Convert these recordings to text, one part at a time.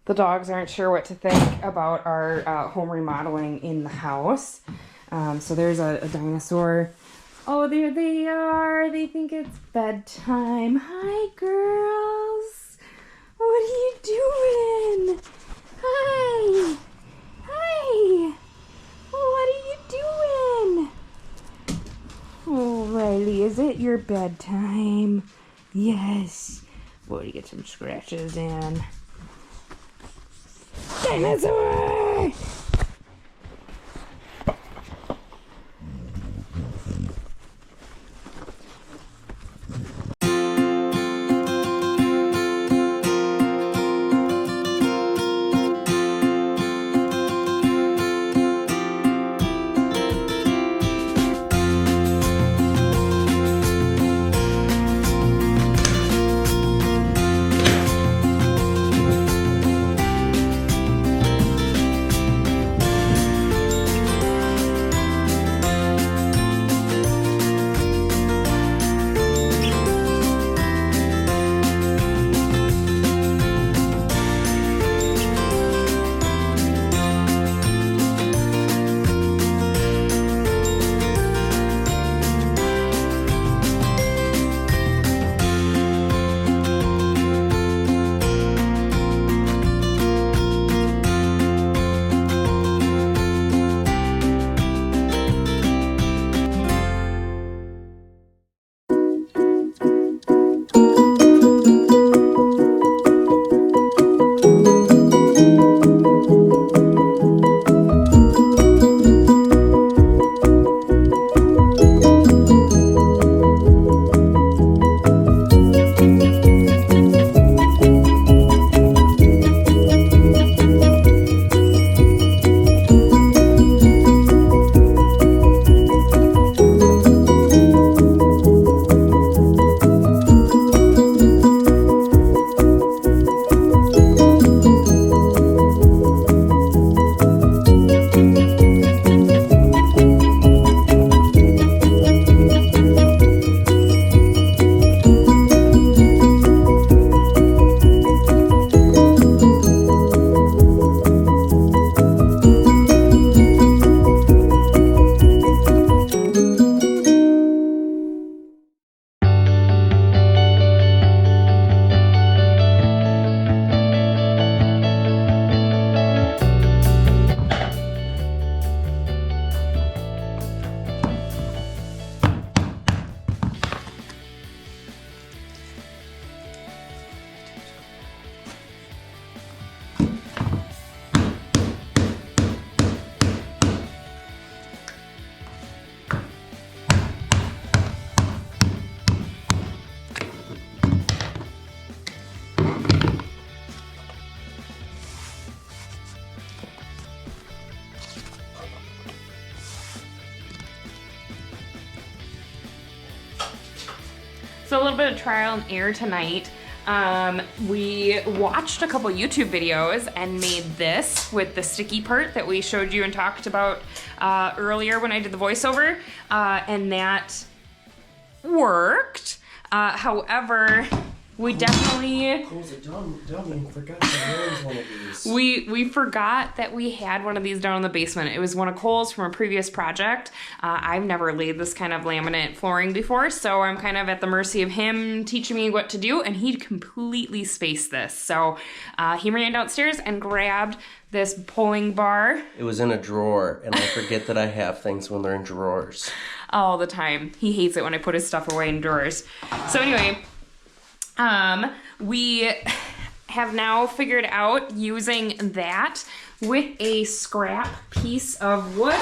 The dogs aren't sure what to think about our home remodeling in the house. So there's a dinosaur. Oh, there they are. They think it's bedtime. Hi, girls. What are you doing? Hi. Hi. What are you doing? Oh, Riley, is it your bedtime? Yes. Boy, you get some scratches in. Dinosaur! So a little bit of trial and error tonight. We watched a couple YouTube videos and made this with the sticky part that we showed you and talked about earlier when I did the voiceover, and that worked. However, we definitely we forgot that we had one of these down in the basement. It was one of Cole's from a previous project. I've never laid this kind of laminate flooring before, so I'm kind of at the mercy of him teaching me what to do, and he completely spaced this. So he ran downstairs and grabbed this pulling bar. It was in a drawer, and I forget that I have things when they're in drawers. All the time. He hates it when I put his stuff away in drawers. So anyway, we have now figured out using that with a scrap piece of wood,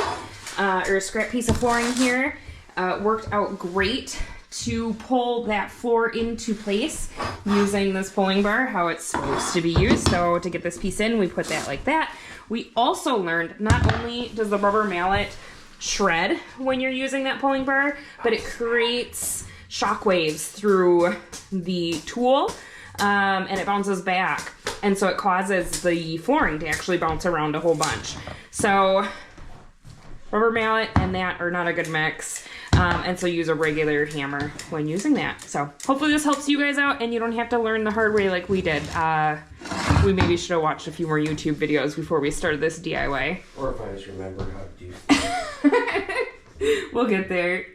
or a scrap piece of flooring here, worked out great to pull that floor into place using this pulling bar, how it's supposed to be used. So to get this piece in, we put that like that. We also learned not only does the rubber mallet shred when you're using that pulling bar, but it creates shock waves through the tool, and it bounces back, and so it causes the flooring to actually bounce around a whole bunch. So rubber mallet and that are not a good mix, and so use a regular hammer when using that. So hopefully this helps you guys out and you don't have to learn the hard way like we did. We maybe should have watched a few more YouTube videos before we started this DIY. Or if I just remember how to do things. We'll get there.